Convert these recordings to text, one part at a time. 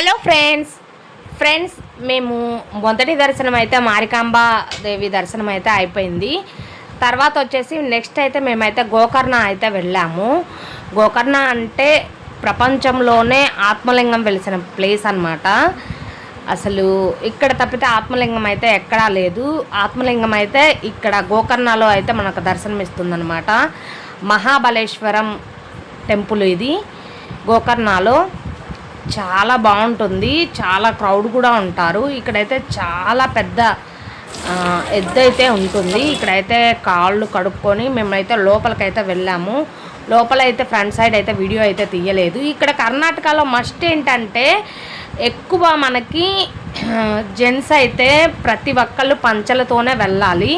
Hello friends మేము మొదటి దర్శనం అయితే మారికాంబ దేవి దర్శనం అయితే అయిపోయింది. తర్వాత వచ్చేసి నెక్స్ట్ అయితే మేమైతే గోకర్ణ అయితే వెళ్ళాము. గోకర్ణ అంటే ప్రపంచంలోనే ఆత్మలింగం వెలిసిన ప్లేస్ అన్నమాట. అసలు ఇక్కడ తప్పితే ఆత్మలింగం అయితే ఎక్కడా లేదు. ఆత్మలింగం అయితే ఇక్కడ గోకర్ణలో అయితే మనకు దర్శనం ఇస్తుందన్నమాట. మహాబలేశ్వరం టెంపుల్ ఇది గోకర్ణలో. చాలా బాగుంటుంది, చాలా క్రౌడ్ కూడా ఉంటారు. ఇక్కడైతే చాలా పెద్ద ఎద్దైతే ఉంటుంది. ఇక్కడైతే కాళ్ళు కడుక్కొని మేమైతే లోపలికైతే వెళ్ళాము. లోపలైతే ఫ్రంట్ సైడ్ అయితే వీడియో అయితే తీయలేదు. ఇక్కడ కర్ణాటకలో మస్ట్ ఏంటంటే ఎక్కువ మనకి జెంట్స్ అయితే ప్రతి ఒక్కళ్ళు పంచలతోనే వెళ్ళాలి.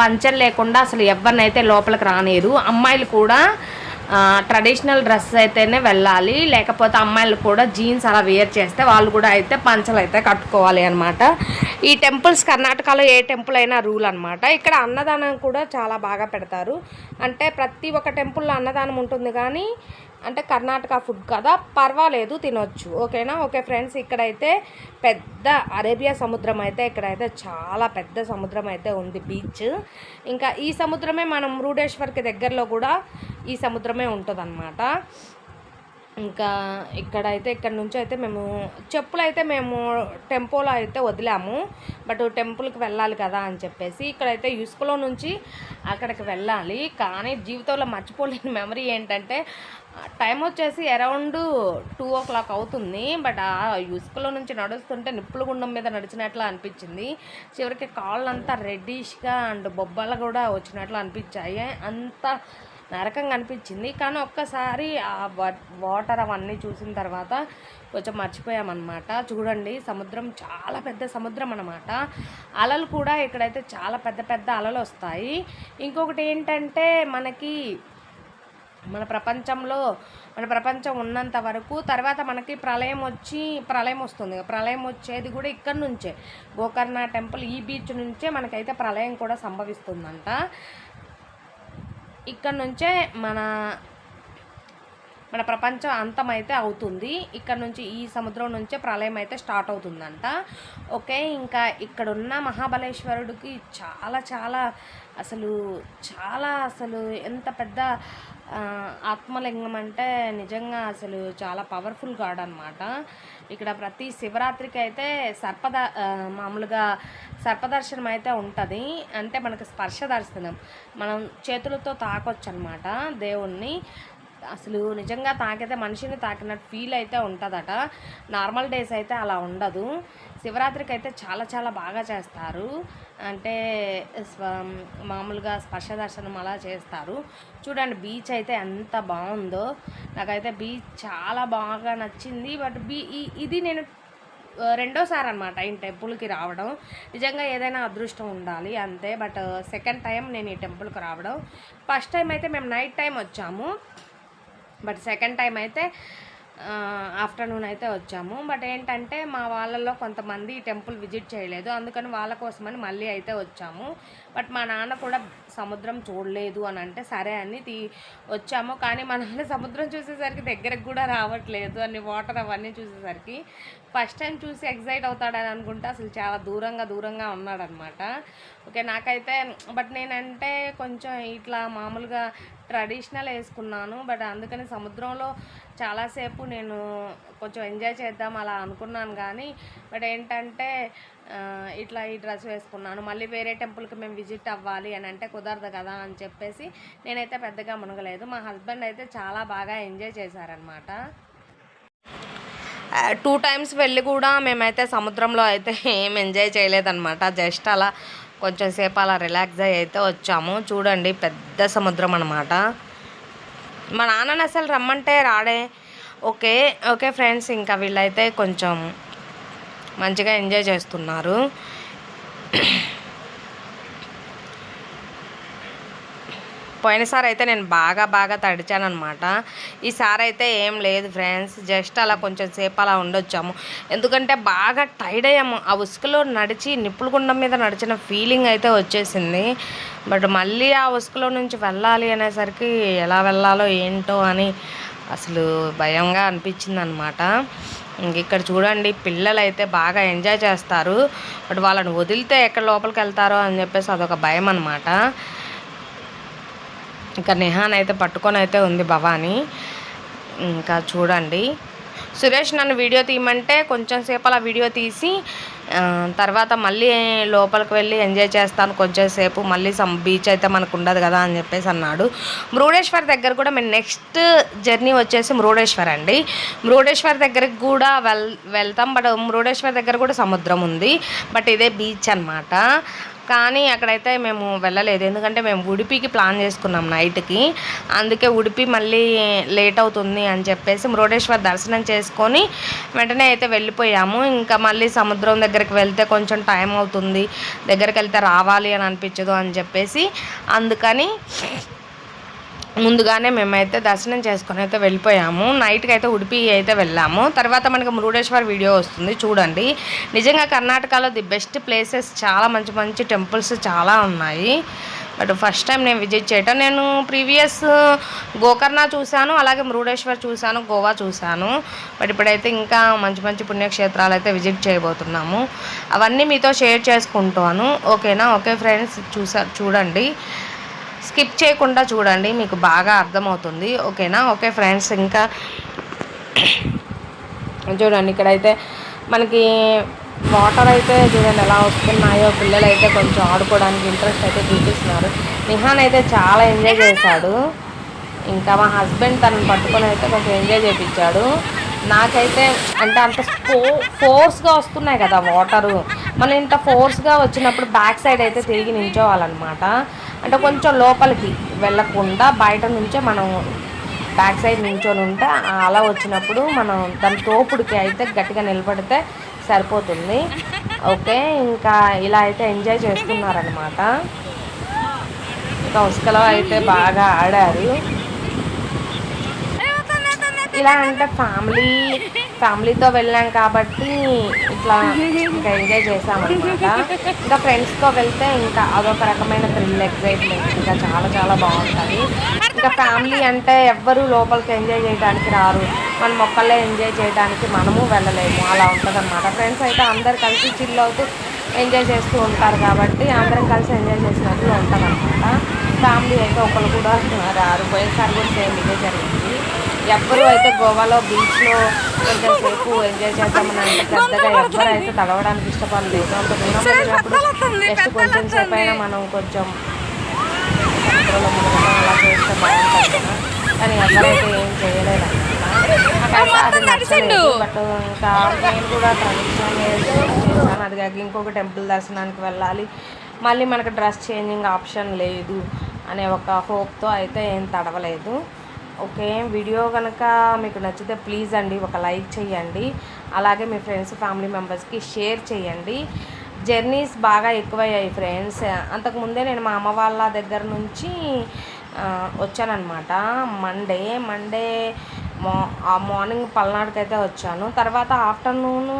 పంచలు లేకుండా అసలు ఎవరినైతే లోపలికి రానిరు. అమ్మాయిలు కూడా ట్రెడిషనల్ డ్రెస్ అయితేనే వెళ్ళాలి, లేకపోతే అమ్మాయిలు కూడా జీన్స్ అలా వేర్ చేస్తే వాళ్ళు కూడా అయితే పంచలు అయితే కట్టుకోవాలి అనమాట. ఈ టెంపుల్స్ కర్ణాటకలో ఏ టెంపుల్ అయినా రూల్ అనమాట. ఇక్కడ అన్నదానం కూడా చాలా బాగా పెడతారు. అంటే ప్రతి ఒక్క టెంపుల్లో అన్నదానం ఉంటుంది, కానీ అంటే కర్ణాటక ఫుడ్ కదా, పర్వాలేదు, తినొచ్చు. ఓకేనా? ఓకే ఫ్రెండ్స్, ఇక్కడైతే పెద్ద అరేబియా సముద్రం అయితే ఇక్కడైతే చాలా పెద్ద సముద్రం అయితే ఉంది, బీచ్. ఇంకా ఈ సముద్రమే మనం మురుడేశ్వర్కి దగ్గరలో కూడా ఈ సముద్రమే ఉంటుందన్నమాట. ఇంకా ఇక్కడైతే ఇక్కడ నుంచి అయితే మేము చెప్పులు అయితే మేము టెంపోలో అయితే వదిలాము. బట్ టెంపుల్కి వెళ్ళాలి కదా అని చెప్పేసి ఇక్కడైతే ఇసుకలో నుంచి అక్కడికి వెళ్ళాలి. కానీ జీవితంలో మర్చిపోలేని మెమరీ ఏంటంటే టైం వచ్చేసి అరౌండ్ 2 o'clock అవుతుంది. బట్ ఆ ఇసుకలో నుంచి నడుస్తుంటే నిప్పుల గుండం మీద నడిచినట్లు అనిపించింది. చివరికి కాళ్ళంతా రెడ్డిష్గా అండ్ బొబ్బలు కూడా వచ్చినట్లు అనిపించాయి. అంత నరకంగా అనిపించింది. కానీ ఒక్కసారి ఆ వాటర్ అవన్నీ చూసిన తర్వాత కొంచెం మర్చిపోయామన్నమాట. చూడండి, సముద్రం చాలా పెద్ద సముద్రం అన్నమాట. అలలు కూడా ఇక్కడైతే చాలా పెద్ద పెద్ద అలలు వస్తాయి. ఇంకొకటి ఏంటంటే మనకి మన ప్రపంచం ఉన్నంత వరకు తర్వాత మనకి ప్రళయం వస్తుంది. ప్రళయం వచ్చేది కూడా ఇక్కడ నుంచే, గోకర్ణ టెంపుల్ ఈ బీచ్ నుంచే మనకైతే ప్రళయం కూడా సంభవిస్తుందంట. ఇక్కడ నుంచే మన ప్రపంచం అంతమైతే అవుతుంది. ఇక్కడ నుంచి ఈ సముద్రం నుంచే ప్రళయం అయితే స్టార్ట్ అవుతుందంట. ఓకే, ఇంకా ఇక్కడున్న మహాబలేశ్వరుడికి అసలు ఎంత పెద్ద ఆత్మలింగం అంటే నిజంగా అసలు చాలా పవర్ఫుల్ గాడ్ అనమాట. ఇక్కడ ప్రతి శివరాత్రికి అయితే మామూలుగా సర్పదర్శనం అయితే ఉంటుంది. అంటే మనకు స్పర్శ దర్శనం, మనం చేతులతో తాకొచ్చు అనమాట దేవుణ్ణి. అసలు నిజంగా తాకితే మనిషిని తాకినట్టు ఫీల్ అయితే ఉంటుందట. నార్మల్ డేస్ అయితే అలా ఉండదు. శివరాత్రికి అయితే చాలా బాగా చేస్తారు. అంటే మామూలుగా స్పర్శ దర్శనం అలా చేస్తారు. చూడండి, బీచ్ అయితే ఎంత బాగుందో. నాకైతే బీచ్ చాలా బాగా నచ్చింది. బట్ ఇది నేను రెండోసారి అనమాట ఈ టెంపుల్కి రావడం. నిజంగా ఏదైనా అదృష్టం ఉండాలి అంతే. బట్ సెకండ్ టైం నేను ఈ టెంపుల్కి రావడం. ఫస్ట్ టైం అయితే మేము నైట్ టైం వచ్చాము, బట్ సెకండ్ టైం అయితే ఆఫ్టర్నూన్ అయితే వచ్చాము. బట్ ఏంటంటే మా వాళ్ళల్లో కొంతమంది టెంపుల్ విజిట్ చేయలేదు, అందుకని వాళ్ళ కోసమని మళ్ళీ అయితే వచ్చాము. బట్ మా నాన్న కూడా సముద్రం చూడలేదు అని అంటే సరే అని వచ్చాము. కానీ మా నాన్న సముద్రం చూసేసరికి దగ్గరకు కూడా రావట్లేదు, అన్ని వాటర్ అవన్నీ చూసేసరికి. ఫస్ట్ టైం చూసి ఎగ్జైట్ అవుతాడని అనుకుంటే అసలు చాలా దూరంగా ఉన్నాడనమాట. ఓకే, నాకైతే బట్ నేనంటే కొంచెం ఇట్లా మామూలుగా ట్రెడిషనల్ వేసుకున్నాను. బట్ అందుకని సముద్రంలో చాలాసేపు నేను కొంచెం ఎంజాయ్ చేద్దాం అలా అనుకున్నాను. కానీ బట్ ఏంటంటే ఇట్లా ఈ డ్రెస్ వేసుకున్నాను. మళ్ళీ వేరే టెంపుల్కి మేము విజిట్ అవ్వాలి అని అంటే కుదరదు కదా అని చెప్పేసి నేనైతే పెద్దగా మునగలేదు. మా హస్బెండ్ అయితే చాలా బాగా ఎంజాయ్ చేశారనమాట. 2 times వెళ్ళి కూడా మేమైతే సముద్రంలో అయితే ఏం ఎంజాయ్ చేయలేదన్నమాట. జస్ట్ అలా కొంచెం సేపు అలా రిలాక్స్ అయ్యి అయితే వచ్చాము. చూడండి, పెద్ద సముద్రం అన్నమాట. మా నాన్నని అసలు రమ్మంటే రాడే. ఓకే ఫ్రెండ్స్, ఇంకా వీళ్ళైతే కొంచెం మంచిగా ఎంజాయ్ చేస్తున్నారు. పోయినసారి అయితే నేను బాగా తడిచాను అనమాట. ఈసారి అయితే ఏం లేదు ఫ్రెండ్స్, జస్ట్ అలా కొంచెం సేపు అలా ఉండొచ్చాము. ఎందుకంటే బాగా టైర్డ్ అయ్యాము. ఆ ఉసుకలో నడిచి నిప్పుల గుండం మీద నడిచిన ఫీలింగ్ అయితే వచ్చేసింది. బట్ మళ్ళీ ఆ ఉసుకలో నుంచి వెళ్ళాలి అనేసరికి ఎలా వెళ్ళాలో ఏంటో అని అసలు భయంగా అనిపించింది అనమాట. ఇక్కడ చూడండి పిల్లలు అయితే బాగా ఎంజాయ్ చేస్తారు, బట్ వాళ్ళని వదిలితే ఎక్కడ లోపలికి వెళ్తారో అని చెప్పేసి అదొక భయం అనమాట. ఇంకా నిహాన్ అయితే పట్టుకొని అయితే ఉంది భవాని. ఇంకా చూడండి సురేష్ నన్ను వీడియో తీయమంటే కొంచెం సేపు అలా వీడియో తీసి తర్వాత మళ్ళీ లోపలికి వెళ్ళి ఎంజాయ్ చేస్తాను కొంచెం సేపు, మళ్ళీ బీచ్ అయితే మనకు ఉండదు కదా అని చెప్పేసి అన్నాడు. మురుడేశ్వర్ దగ్గర కూడా మేము నెక్స్ట్ జర్నీ వచ్చేసి మురుడేశ్వర్ అండి. మురుడేశ్వర్ దగ్గరికి కూడా వెళ్తాం, బట్ మురుడేశ్వర్ దగ్గర కూడా సముద్రం ఉంది, బట్ ఇదే బీచ్ అనమాట. కానీ అక్కడైతే మేము వెళ్ళలేదు, ఎందుకంటే మేము ఉడిపికి ప్లాన్ చేసుకున్నాం నైట్కి. అందుకే ఉడిపి మళ్ళీ లేట్ అవుతుంది అని చెప్పేసి మురుడేశ్వర్ దర్శనం చేసుకొని వెంటనే అయితే వెళ్ళిపోయాము. ఇంకా మళ్ళీ సముద్రం దగ్గరికి వెళ్తే కొంచెం టైం అవుతుంది, దగ్గరికి వెళ్తే రావాలి అని అనిపించదు అని చెప్పేసి అందుకని ముందుగానే మేమైతే దర్శనం చేసుకొని అయితే వెళ్ళిపోయాము. నైట్కి అయితే ఉడిపి అయితే వెళ్ళాము. తర్వాత మనకి మురుడేశ్వర్ వీడియో వస్తుంది చూడండి. నిజంగా కర్ణాటకలో ది బెస్ట్ ప్లేసెస్, చాలా మంచి మంచి టెంపుల్స్ చాలా ఉన్నాయి. బట్ ఫస్ట్ టైం నేను విజిట్ చేయటం. నేను ప్రీవియస్ గోకర్ణ చూశాను, అలాగే మురుడేశ్వర్ చూశాను, గోవా చూశాను. బట్ ఇప్పుడైతే ఇంకా మంచి మంచి పుణ్యక్షేత్రాలు అయితే విజిట్ చేయబోతున్నాము. అవన్నీ మీతో షేర్ చేసుకుంటాను, ఓకేనా? ఓకే ఫ్రెండ్స్, చూడండి, స్కిప్ చేయకుండా చూడండి, మీకు బాగా అర్థమవుతుంది, ఓకేనా? ఓకే ఫ్రెండ్స్, ఇంకా చూడండి ఇక్కడైతే మనకి వాటర్ అయితే చూడండి ఎలా వస్తున్నాయో. పిల్లలు అయితే కొంచెం ఆడుకోవడానికి ఇంట్రెస్ట్ అయితే చూపిస్తున్నారు. నిహాన్ అయితే చాలా ఎంజాయ్ చేశాడు. ఇంకా మా హస్బెండ్ తనని పట్టుకొని అయితే కొంచెం ఎంజాయ్ చేయించాడు. నాకైతే అంటే అంత ఫోర్స్గా వస్తున్నాయి కదా వాటరు, మనం ఇంత ఫోర్స్గా వచ్చినప్పుడు బ్యాక్ సైడ్ అయితే తిరిగి నించోవాలన్నమాట. అంటే కొంచెం లోపలికి వెళ్ళకుండా బయట నుంచే మనం బ్యాక్ సైడ్ నించొని ఉంటే అలా వచ్చినప్పుడు మనం దాని తోపుడికి అయితే గట్టిగా నిలబడితే సరిపోతుంది. ఓకే, ఇంకా ఇలా అయితే ఎంజాయ్ చేస్తున్నారనమాట. ఇంకా ఉసుకలో అయితే బాగా ఆడారు. ఇలా అంటే ఫ్యామిలీతో వెళ్ళాం కాబట్టి ఇట్లా ఇంకా ఎంజాయ్ చేసామన్నమాట. ఇంకా ఫ్రెండ్స్తో వెళ్తే ఇంకా అదొక రకమైన థ్రిల్, ఎక్సైట్మెంట్, ఇంకా చాలా చాలా బాగుంటుంది. ఇంకా ఫ్యామిలీ అంటే ఎవ్వరూ లోపలికి ఎంజాయ్ చేయడానికి రారు, మనం ఒక్కళ్ళే ఎంజాయ్ చేయడానికి మనము వెళ్ళలేము, అలా ఉంటుంది అనమాట. ఫ్రెండ్స్ అయితే అందరు కలిసి చిల్ అవుతూ ఎంజాయ్ చేస్తూ ఉంటారు కాబట్టి అందరం కలిసి ఎంజాయ్ చేసినట్లు ఉంటుంది అనమాట. ఫ్యామిలీ అయితే ఒకళ్ళు కూడా రారు. పోయేసారి కూడా సేమ్ ఇదే జరిగింది. ఎవ్వరూ అయితే గోవాలో బీచ్లో కొంచెం సేపు ఎంజాయ్ చేద్దామని అంటే పెద్దగా ఎవ్వరైతే తడవడానికి ఇష్టపడలేదు. అంత దూరం వెళ్ళినప్పుడు జస్ట్ కొంచెం సేపు అయినా మనం కొంచెం సముద్రంలో మునగడం అలా చేస్తే బాగుంటుంది కదా, కానీ ఎవరైతే ఏం చేయలేదు అనమాట. నాకైతే అది నచ్చలేదు. బట్ ఇంకా నేను కూడా ట్రెడిషనల్ చేశాను. అది కాక ఇంకొక టెంపుల్ దర్శనానికి వెళ్ళాలి, మళ్ళీ మనకు డ్రెస్ చేంజింగ్ ఆప్షన్ లేదు అనే ఒక హోప్తో అయితే ఏం తడవలేదు. ఓకే, వీడియో కనుక మీకు నచ్చితే ప్లీజ్ అండి ఒక లైక్ చేయండి, అలాగే మీ ఫ్రెండ్స్ ఫ్యామిలీ మెంబర్స్కి షేర్ చేయండి. జర్నీస్ బాగా ఎక్కువయ్యాయి ఫ్రెండ్స్. అంతకుముందే నేను మా అమ్మ వాళ్ళ దగ్గర నుంచి వచ్చానమాట. మండే మార్నింగ్ పల్నాడుకి అయితే వచ్చాను. తర్వాత ఆఫ్టర్నూను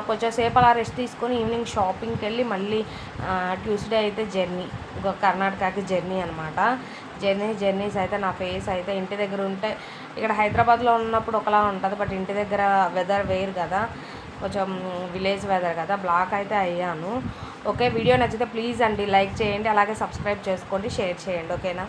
కొంచెం సేపు అలా రెస్ట్ తీసుకొని ఈవినింగ్ షాపింగ్కి వెళ్ళి మళ్ళీ ట్యూస్డే అయితే జర్నీ, కర్ణాటకకి జర్నీ అనమాట. జర్నీస్ అయితే నా ఫేస్ అయితే ఇంటి దగ్గర ఉంటే, ఇక్కడ హైదరాబాద్లో ఉన్నప్పుడు ఒకలా ఉంటుంది, బట్ ఇంటి దగ్గర వెదర్ వేరు కదా, కొంచెం విలేజ్ వెదర్ కదా, బ్లాక్ అయితే అయ్యాను. ఓకే, వీడియో నచ్చితే ప్లీజ్ అండి లైక్ చేయండి, అలాగే సబ్స్క్రైబ్ చేసుకోండి, షేర్ చేయండి, ఓకేనా?